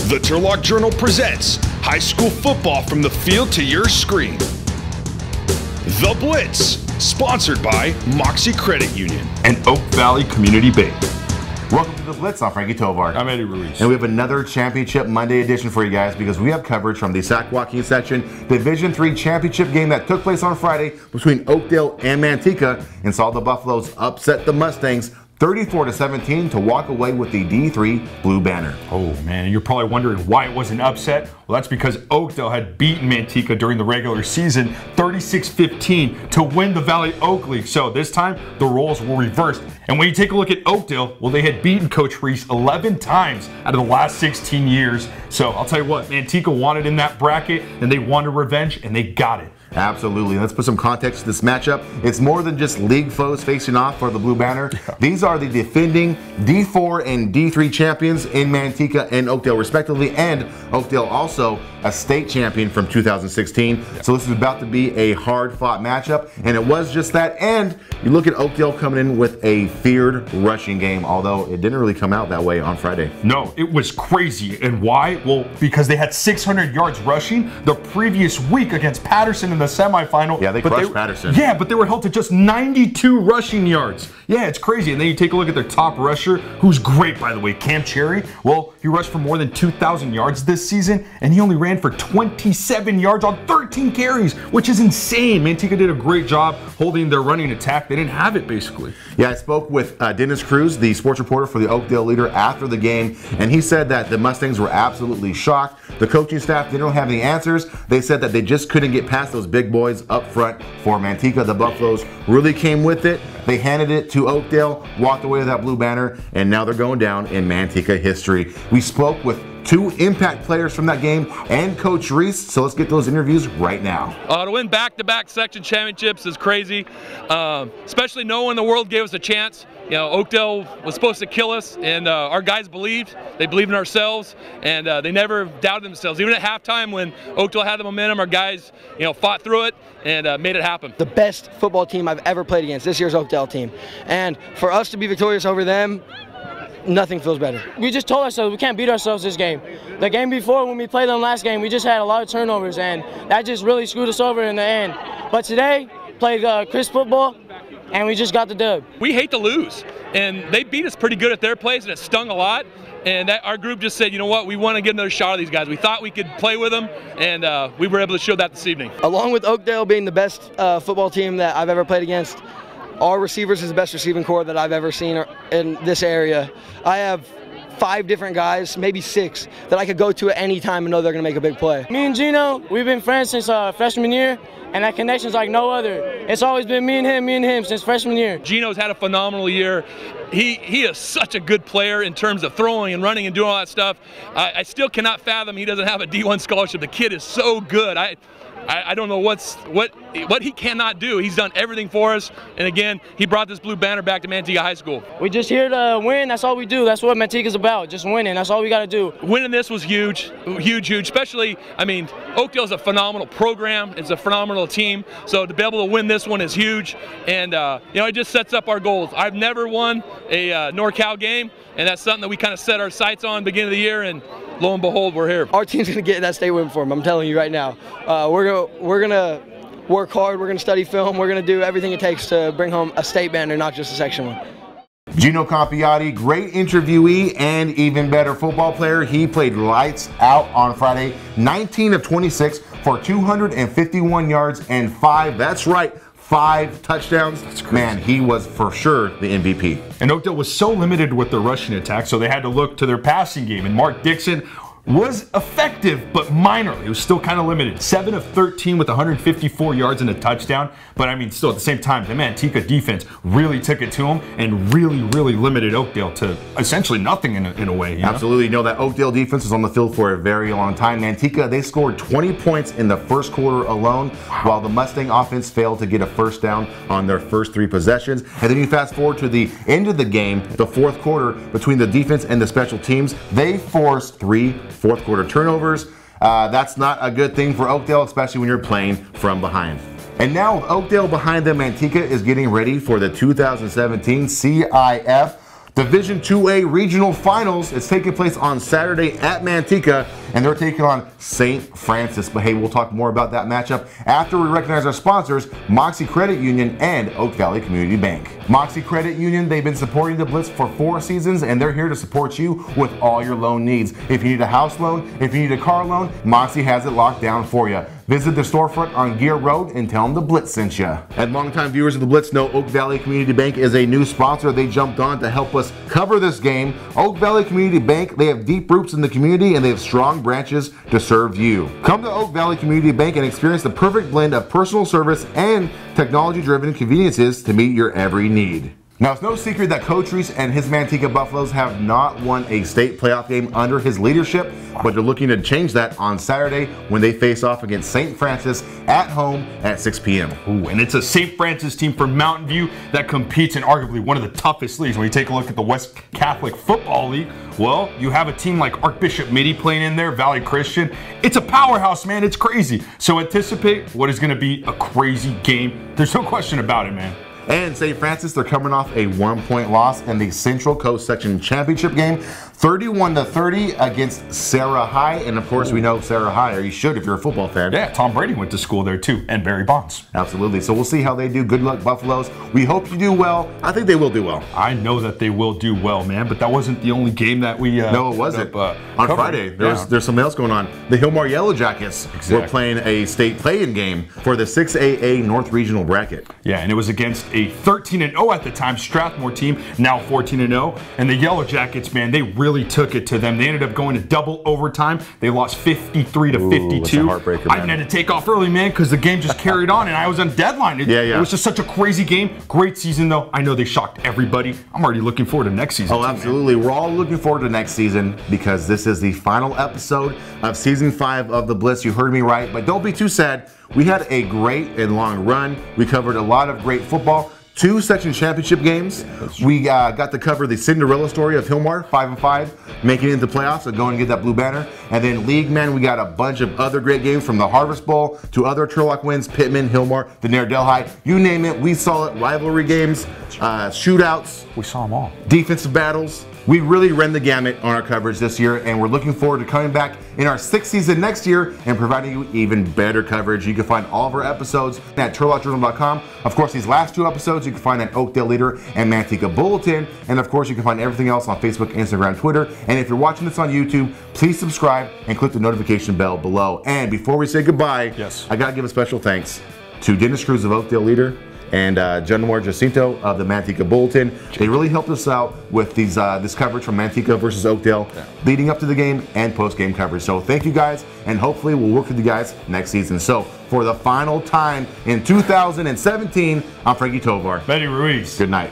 The Turlock Journal presents high school football from the field to your screen. The Blitz, sponsored by Mocse Credit Union and Oak Valley Community Bank. Welcome to The Blitz. I'm Frankie Tovar. I'm Eddie Ruiz. And we have another Championship Monday edition for you guys because we have coverage from the Joaquin section Division III championship game that took place on Friday between Oakdale and Manteca, and saw the Buffaloes upset the Mustangs 34-17 to walk away with the DIII blue banner. Oh man, and you're probably wondering why it was an upset. Well, that's because Oakdale had beaten Manteca during the regular season 36-15 to win the Valley Oak League. So this time the roles were reversed. And when you take a look at Oakdale, well, they had beaten Coach Reese 11 times out of the last 16 years. So I'll tell you what, Manteca wanted in that bracket and they wanted revenge and they got it. Absolutely. Let's put some context to this matchup. It's more than just league foes facing off for the blue banner. Yeah. These are the defending D4 and D3 champions in Manteca and Oakdale respectively, and Oakdale also a state champion from 2016. Yeah. So this is about to be a hard-fought matchup, and it was just that. And you look at Oakdale coming in with a feared rushing game, although it didn't really come out that way on Friday. No, it was crazy. And why? Well, because they had 600 yards rushing the previous week against Patterson in the semifinal. Yeah, they crushed Patterson. Yeah, but they were held to just 92 rushing yards. Yeah, it's crazy. And then you take a look at their top rusher, who's great, by the way, Cam Cherry. Well, he rushed for more than 2,000 yards this season, and he only ran for 27 yards on 13 carries, which is insane. Manteca did a great job holding their running attack. They didn't have it, basically. Yeah, I spoke with Dennis Cruz, the sports reporter for the Oakdale Leader, after the game, and he said that the Mustangs were absolutely shocked. The coaching staff didn't have any answers. They said that they just couldn't get past those big boys up front for Manteca. The Buffaloes really came with it. They handed it to Oakdale, walked away with that blue banner, and now they're going down in Manteca history. We spoke with two impact players from that game and Coach Reese, so let's get those interviews right now. To win back-to-back section championships is crazy, especially knowing the world gave us a chance. You know, Oakdale was supposed to kill us, and our guys believed. They believed in ourselves, and they never doubted themselves. Even at halftime when Oakdale had the momentum, our guys, you know, fought through it and made it happen. The best football team I've ever played against, this year's Oakdale team. And for us to be victorious over them, nothing feels better. We just told ourselves we can't beat ourselves this game. The game before, when we played them last game, we just had a lot of turnovers, and that just really screwed us over in the end. But today, played crisp football, and we just got the dub. We hate to lose, and they beat us pretty good at their place, and it stung a lot. And our group just said, you know what, we want to get another shot at these guys. We thought we could play with them, and we were able to show that this evening. Along with Oakdale being the best football team that I've ever played against, our receivers is the best receiving core that I've ever seen in this area. I have 5 different guys, maybe 6, that I could go to at any time and know they're going to make a big play. Me and Gino, we've been friends since freshman year, and that connection's like no other. It's always been me and him since freshman year. Gino's had a phenomenal year. He is such a good player in terms of throwing and running and doing all that stuff. I still cannot fathom he doesn't have a D1 scholarship. The kid is so good. I don't know what he cannot do. He's done everything for us, and again, he brought this blue banner back to Manteca High School. We're just here to win. That's all we do. That's what Manteca's about, just winning. That's all we got to do. Winning this was huge, huge, especially, I mean, Oakdale's a phenomenal program. It's a phenomenal team, so to be able to win this one is huge, and you know, it just sets up our goals. I've never won a NorCal game, and that's something that we kind of set our sights on beginning of the year, and lo and behold, we're here. Our team's going to get that state win for them, I'm telling you right now. We're gonna work hard, we're going to study film, we're going to do everything it takes to bring home a state banner, not just a section one. Gino Campiati, great interviewee and even better football player. He played lights out on Friday, 19 of 26 for 251 yards and 5, that's right, 5 touchdowns. Man, he was for sure the MVP. And Oakdale was so limited with their rushing attack, so they had to look to their passing game. And Mark Dixon was effective, but minorly. It was still kind of limited. 7 of 13 with 154 yards and a touchdown. But I mean, still at the same time, the Manteca defense really took it to him and really limited Oakdale to essentially nothing in a way. You know? Absolutely. You know that Oakdale defense was on the field for a very long time. Manteca, they scored 20 points in the first quarter alone, while the Mustang offense failed to get a first down on their first 3 possessions. And then you fast forward to the end of the game, the fourth quarter, between the defense and the special teams, they forced 3 fourth quarter turnovers. That's not a good thing for Oakdale, especially when you're playing from behind. And now with Oakdale behind them, Manteca is getting ready for the 2017 CIF Division 2A Regional Finals. It's taking place on Saturday at Manteca, and they're taking on St. Francis. But hey, we'll talk more about that matchup after we recognize our sponsors, Mocse Credit Union and Oak Valley Community Bank. Mocse Credit Union, they've been supporting the Blitz for 4 seasons, and they're here to support you with all your loan needs. If you need a house loan, if you need a car loan, Mocse has it locked down for you. Visit the storefront on Gear Road and tell them the Blitz sent you. And longtime viewers of the Blitz know Oak Valley Community Bank is a new sponsor. They jumped on to help us cover this game. Oak Valley Community Bank, they have deep roots in the community and they have strong branches to serve you. Come to Oak Valley Community Bank and experience the perfect blend of personal service and technology-driven conveniences to meet your every need. Now, it's no secret that Coach Reese and his Manteca Buffaloes have not won a state playoff game under his leadership, but they're looking to change that on Saturday when they face off against St. Francis at home at 6 p.m. Ooh, and it's a St. Francis team from Mountain View that competes in arguably one of the toughest leagues. When you take a look at the West Catholic Football League, well, you have a team like Archbishop Midi playing in there, Valley Christian. It's a powerhouse, man. It's crazy. So anticipate what is going to be a crazy game. There's no question about it, man. And St. Francis, they're coming off a 1-point loss in the Central Coast Section Championship game, 31-30 against Sarah High. And of course, we know Sarah High, or you should if you're a football fan. Yeah, Tom Brady went to school there too, and Barry Bonds. Absolutely. So we'll see how they do. Good luck, Buffaloes. We hope you do well. I think they will do well. I know that they will do well, man, but that wasn't the only game that we No, it wasn't. On Friday, there's something else going on. The Hillmar Yellow Jackets were playing a state play-in game for the 6AA North Regional bracket. Yeah, and it was against a 13-0 at the time Strathmore team, now 14-0. And the Yellow Jackets, man, they really took it to them. They ended up going to double overtime. They lost 53-52. That's a heartbreaker, man. I even had to take off early, man, because the game just carried on, and I was on deadline. It was just such a crazy game. Great season, though. I know they shocked everybody. I'm already looking forward to next season. Oh, absolutely. We're all looking forward to next season because this is the final episode of Season 5 of The Blitz. You heard me right, but don't be too sad. We had a great and long run. We covered a lot of great football. 2 section championship games. We got to cover the Cinderella story of Hillmar, 5-5, making it into playoffs and going to get that blue banner. And then league, man, we got a bunch of other great games from the Harvest Bowl to other Turlock wins, Pittman, Hillmar, the Delhi. You name it, we saw it. Rivalry games, shootouts. We saw them all. Defensive battles. We really ran the gamut on our coverage this year, and we're looking forward to coming back in our 6th season next year and providing you even better coverage. You can find all of our episodes at turlockjournal.com. Of course, these last 2 episodes you can find at Oakdale Leader and Manteca Bulletin. And of course, you can find everything else on Facebook, Instagram, Twitter. And if you're watching this on YouTube, please subscribe and click the notification bell below. And before we say goodbye, I got to give a special thanks to Dennis Cruz of Oakdale Leader and Januar Jacinto of the Manteca Bulletin. They really helped us out with these this coverage from Manteca versus Oakdale, leading up to the game and post-game coverage. So thank you guys, and hopefully we'll work with you guys next season. So for the final time in 2017, I'm Frankie Tovar. Betty Ruiz. Good night.